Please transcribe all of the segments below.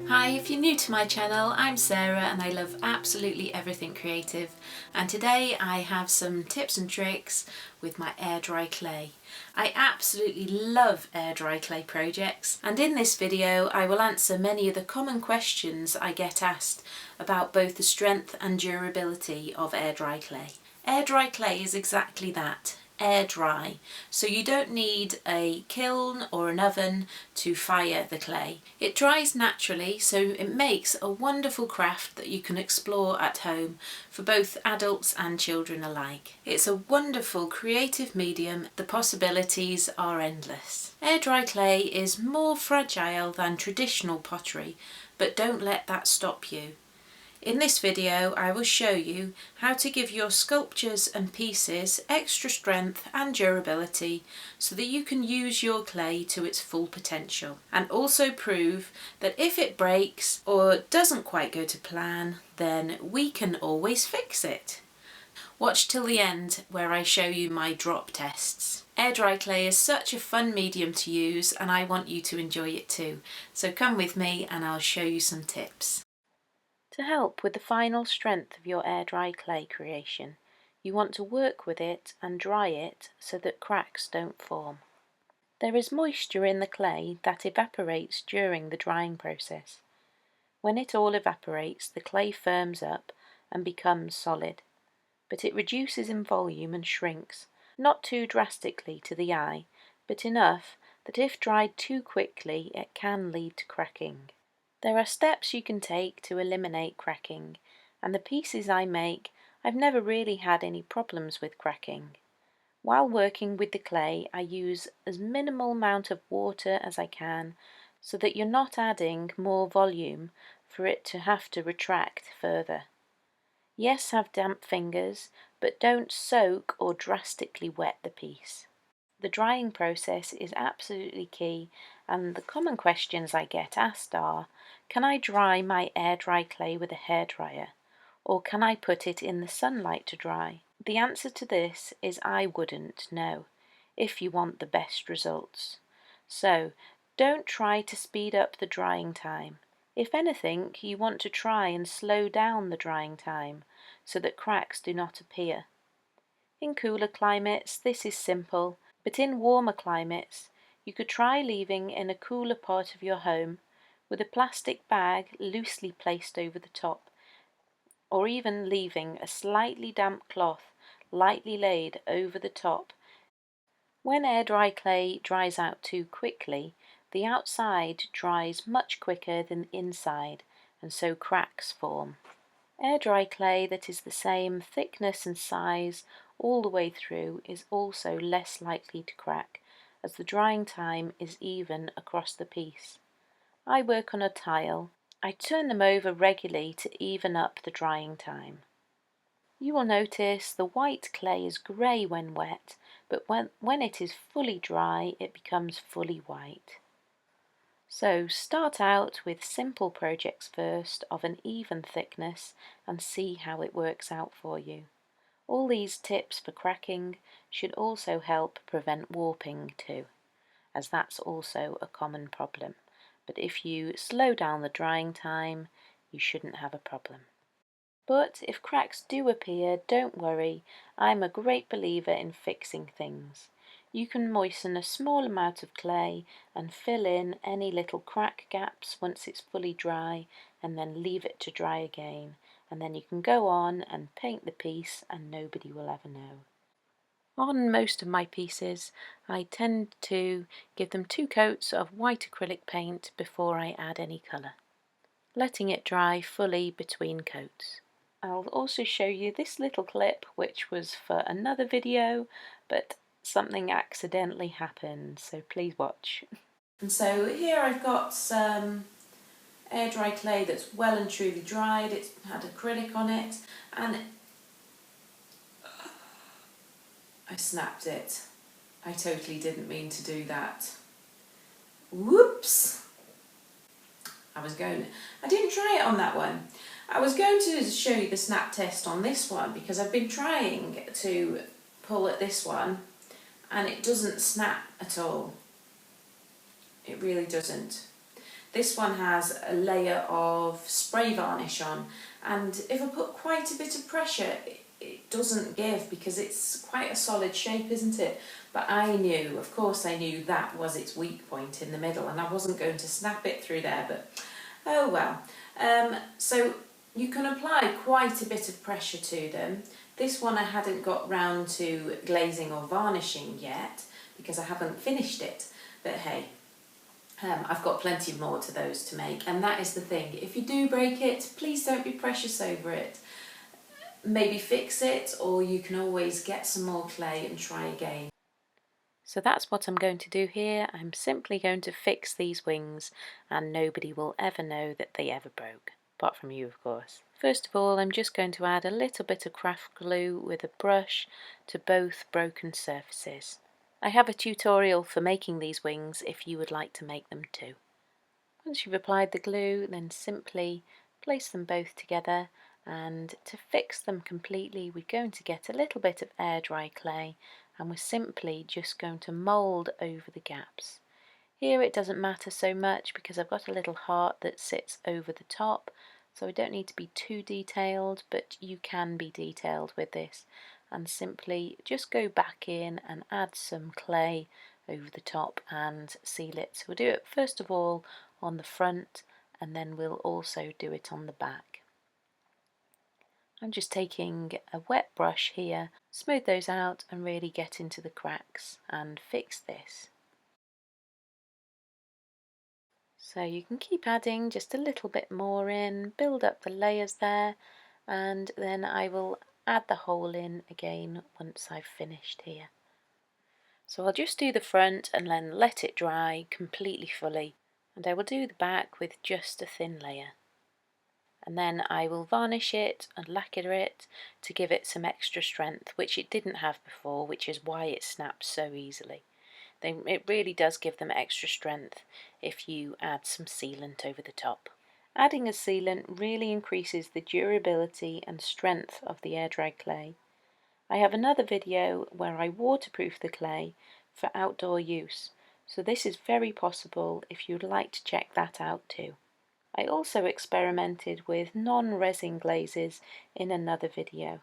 Hi, if you're new to my channel, I'm Sarah and I love absolutely everything creative, and today I have some tips and tricks with my air dry clay. I absolutely love air dry clay projects, and in this video I will answer many of the common questions I get asked about both the strength and durability of air dry clay. Air dry clay is exactly that, air dry, so you don't need a kiln or an oven to fire the clay. It dries naturally, so it makes a wonderful craft that you can explore at home for both adults and children alike. It's a wonderful creative medium, the possibilities are endless. Air dry clay is more fragile than traditional pottery, but don't let that stop you. In this video I will show you how to give your sculptures and pieces extra strength and durability so that you can use your clay to its full potential, and also prove that if it breaks or doesn't quite go to plan, then we can always fix it. Watch till the end where I show you my drop tests. Air dry clay is such a fun medium to use and I want you to enjoy it too, so come with me and I'll show you some tips. To help with the final strength of your air dry clay creation, you want to work with it and dry it so that cracks don't form. There is moisture in the clay that evaporates during the drying process. When it all evaporates, the clay firms up and becomes solid, but it reduces in volume and shrinks, not too drastically to the eye, but enough that if dried too quickly it can lead to cracking. There are steps you can take to eliminate cracking, and the pieces I make, I've never really had any problems with cracking. While working with the clay, I use as minimal amount of water as I can so that you're not adding more volume for it to have to retract further. Yes, have damp fingers, but don't soak or drastically wet the piece. The drying process is absolutely key, and the common questions I get asked are, can I dry my air dry clay with a hairdryer, or can I put it in the sunlight to dry? The answer to this is I wouldn't, no, if you want the best results. So don't try to speed up the drying time. If anything, you want to try and slow down the drying time so that cracks do not appear. In cooler climates this is simple, but in warmer climates you could try leaving in a cooler part of your home with a plastic bag loosely placed over the top, or even leaving a slightly damp cloth lightly laid over the top. When air dry clay dries out too quickly, the outside dries much quicker than the inside, and so cracks form. Air dry clay that is the same thickness and size all the way through is also less likely to crack, as the drying time is even across the piece. I work on a tile. I turn them over regularly to even up the drying time. You will notice the white clay is grey when wet, but when it is fully dry it becomes fully white. So start out with simple projects first of an even thickness and see how it works out for you. All these tips for cracking should also help prevent warping too, as that's also a common problem. But if you slow down the drying time, you shouldn't have a problem. But if cracks do appear, don't worry, I'm a great believer in fixing things. You can moisten a small amount of clay and fill in any little crack gaps once it's fully dry, and then leave it to dry again, and then you can go on and paint the piece and nobody will ever know. On most of my pieces I tend to give them 2 coats of white acrylic paint before I add any colour, letting it dry fully between coats. I'll also show you this little clip which was for another video, but something accidentally happened, so please watch. And so here I've got some air dry clay that's well and truly dried. It's had acrylic on it and I snapped it. I totally didn't mean to do that. Whoops! I didn't try it on that one. I was going to show you the snap test on this one because I've been trying to pull at this one and it doesn't snap at all. It really doesn't. This one has a layer of spray varnish on, and if I put quite a bit of pressure, it doesn't give because it's quite a solid shape, isn't it? But I knew, of course I knew, that was its weak point in the middle, and I wasn't going to snap it through there, but oh well. So you can apply quite a bit of pressure to them. This one I hadn't got round to glazing or varnishing yet because I haven't finished it, but hey, I've got plenty more to those to make. And that is the thing, if you do break it, please don't be precious over it. Maybe fix it, or you can always get some more clay and try again. So that's what I'm going to do here. I'm simply going to fix these wings, and nobody will ever know that they ever broke, apart from you, of course. First of all, I'm just going to add a little bit of craft glue with a brush to both broken surfaces. I have a tutorial for making these wings if you would like to make them too. Once you've applied the glue, then simply place them both together, and to fix them completely we're going to get a little bit of air dry clay, and we're simply just going to mould over the gaps. Here it doesn't matter so much because I've got a little heart that sits over the top, so I don't need to be too detailed, but you can be detailed with this, and simply just go back in and add some clay over the top and seal it. So we'll do it first of all on the front, and then we'll also do it on the back. I'm just taking a wet brush here, smooth those out and really get into the cracks and fix this. So you can keep adding just a little bit more in, build up the layers there, and then I will add the hole in again once I've finished here. So I'll just do the front and then let it dry completely fully, and I will do the back with just a thin layer. And then I will varnish it and lacquer it to give it some extra strength, which it didn't have before, which is why it snaps so easily. It really does give them extra strength if you add some sealant over the top. Adding a sealant really increases the durability and strength of the air dry clay. I have another video where I waterproof the clay for outdoor use, so this is very possible if you'd like to check that out too. I also experimented with non-resin glazes in another video.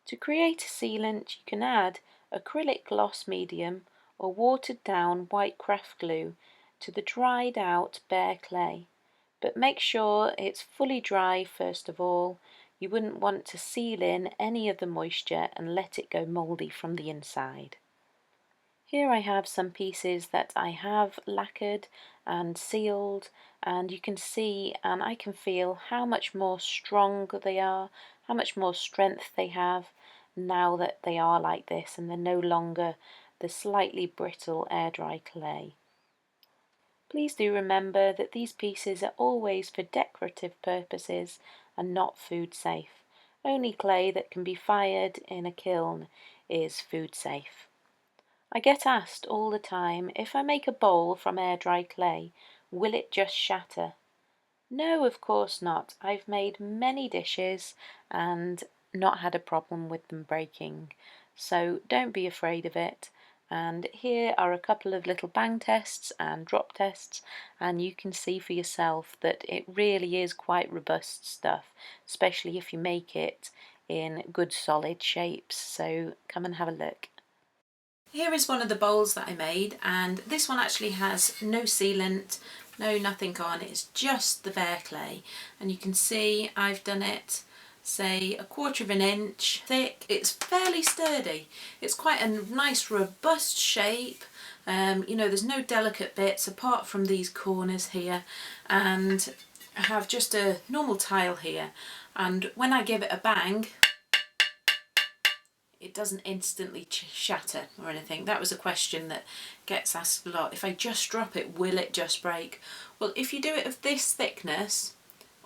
To create a sealant, you can add acrylic gloss medium or watered down white craft glue to the dried out bare clay, but make sure it's fully dry first of all. You wouldn't want to seal in any of the moisture and let it go mouldy from the inside. Here I have some pieces that I have lacquered and sealed, and you can see and I can feel how much more strong they are, how much more strength they have now that they are like this and they're no longer the slightly brittle air dry clay. Please do remember that these pieces are always for decorative purposes and not food safe. Only clay that can be fired in a kiln is food safe. I get asked all the time, if I make a bowl from air dry clay, will it just shatter? No, of course not. I've made many dishes and not had a problem with them breaking, so don't be afraid of it. And here are a couple of little bang tests and drop tests, and you can see for yourself that it really is quite robust stuff, especially if you make it in good solid shapes. So come and have a look. Here is one of the bowls that I made, and this one actually has no sealant, no nothing on, it's just the bare clay, and you can see I've done it say 1/4 of an inch thick. It's fairly sturdy, it's quite a nice robust shape. You know, there's no delicate bits apart from these corners here, and I have just a normal tile here, and when I give it a bang it doesn't instantly shatter or anything. That was a question that gets asked a lot. If I just drop it, will it just break? Well, if you do it of this thickness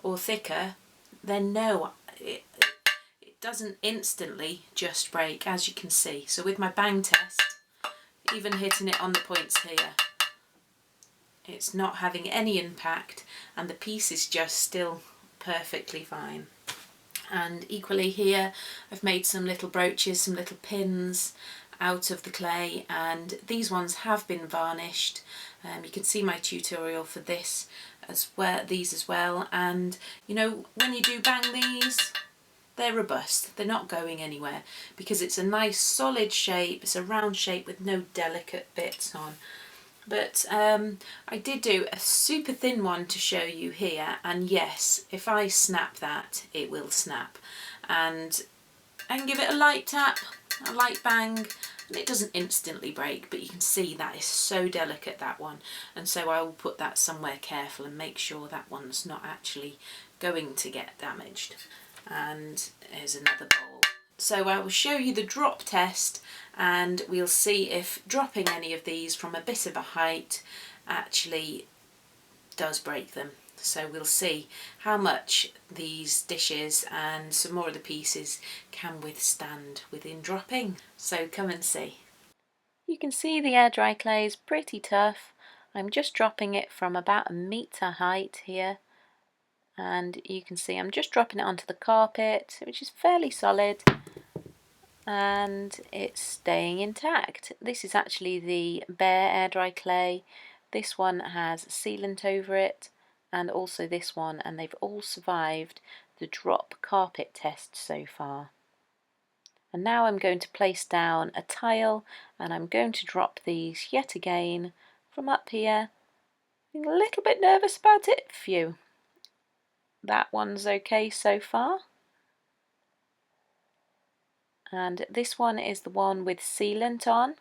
or thicker, then no, it doesn't instantly just break, as you can see. So with my bang test, even hitting it on the points here, it's not having any impact and the piece is just still perfectly fine. And equally here I've made some little brooches, some little pins, out of the clay, and these ones have been varnished. You can see my tutorial for this as well, these as well, and you know, when you do bang these, they're robust, they're not going anywhere because it's a nice solid shape, it's a round shape with no delicate bits on. But I did do a super thin one to show you here, and yes, if I snap that, it will snap. And I can give it a light tap, a light bang, and it doesn't instantly break, but you can see that is so delicate, that one. And so I will put that somewhere careful and make sure that one's not actually going to get damaged. And here's another bowl. So I will show you the drop test, and we'll see if dropping any of these from a bit of a height actually does break them. So we'll see how much these dishes and some more of the pieces can withstand within dropping. So come and see. You can see the air dry clay is pretty tough. I'm just dropping it from about 1 metre height here, and you can see I'm just dropping it onto the carpet, which is fairly solid, and it's staying intact. This is actually the bare air dry clay. This one has sealant over it, and also this one, and they've all survived the drop carpet test so far. And now I'm going to place down a tile, and I'm going to drop these yet again from up here. I'm a little bit nervous about it. Phew. That one's okay so far. And this one is the one with sealant on,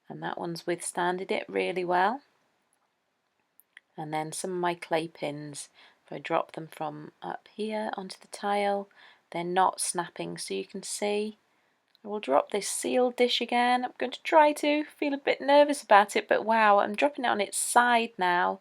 and that one's withstanded it really well. And then some of my clay pins, if I drop them from up here onto the tile, they're not snapping, so you can see. I will drop this sealed dish again. I'm going to try to. Feel a bit nervous about it, but wow, I'm dropping it on its side now,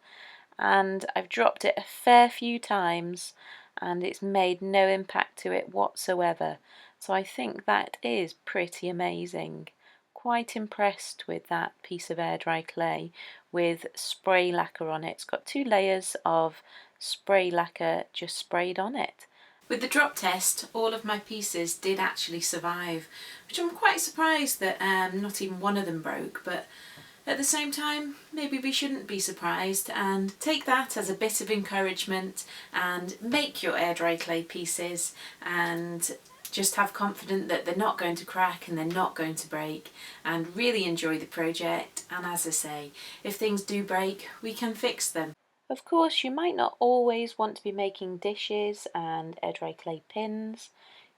and I've dropped it a fair few times, and it's made no impact to it whatsoever. So I think that is pretty amazing. Quite impressed with that piece of air dry clay with spray lacquer on it. It's got 2 layers of spray lacquer just sprayed on it. With the drop test, all of my pieces did actually survive, which I'm quite surprised that not even one of them broke, but at the same time, maybe we shouldn't be surprised, and take that as a bit of encouragement and make your air dry clay pieces and just have confidence that they're not going to crack and they're not going to break, and really enjoy the project. And as I say, if things do break, we can fix them. Of course, you might not always want to be making dishes and air dry clay pins.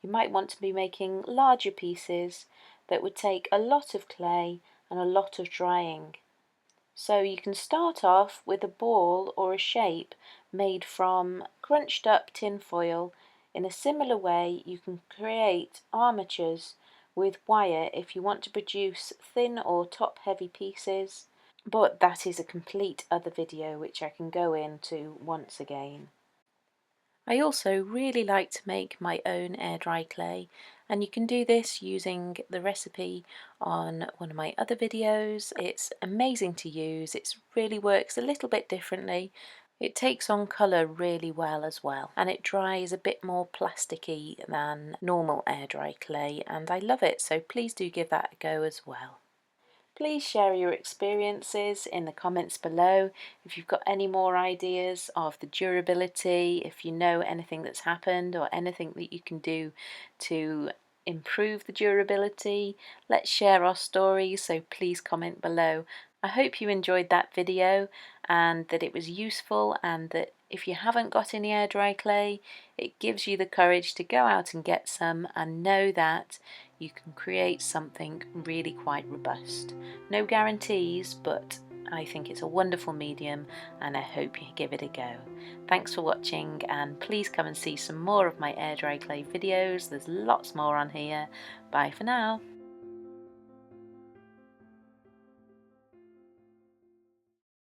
You might want to be making larger pieces that would take a lot of clay and a lot of drying. So you can start off with a ball or a shape made from crunched up tin foil. In a similar way, you can create armatures with wire if you want to produce thin or top heavy pieces, but that is a complete other video which I can go into once again. I also really like to make my own air dry clay, and you can do this using the recipe on one of my other videos. It's amazing to use, it really works a little bit differently. It takes on colour really well as well, and it dries a bit more plasticky than normal air dry clay, and I love it, so please do give that a go as well. Please share your experiences in the comments below. If you've got any more ideas of the durability, if you know anything that's happened or anything that you can do to improve the durability, let's share our stories, so please comment below. I hope you enjoyed that video and that it was useful, and that if you haven't got any air dry clay, it gives you the courage to go out and get some and know that you can create something really quite robust. No guarantees, but I think it's a wonderful medium, and I hope you give it a go. Thanks for watching, and please come and see some more of my air dry clay videos. There's lots more on here. Bye for now.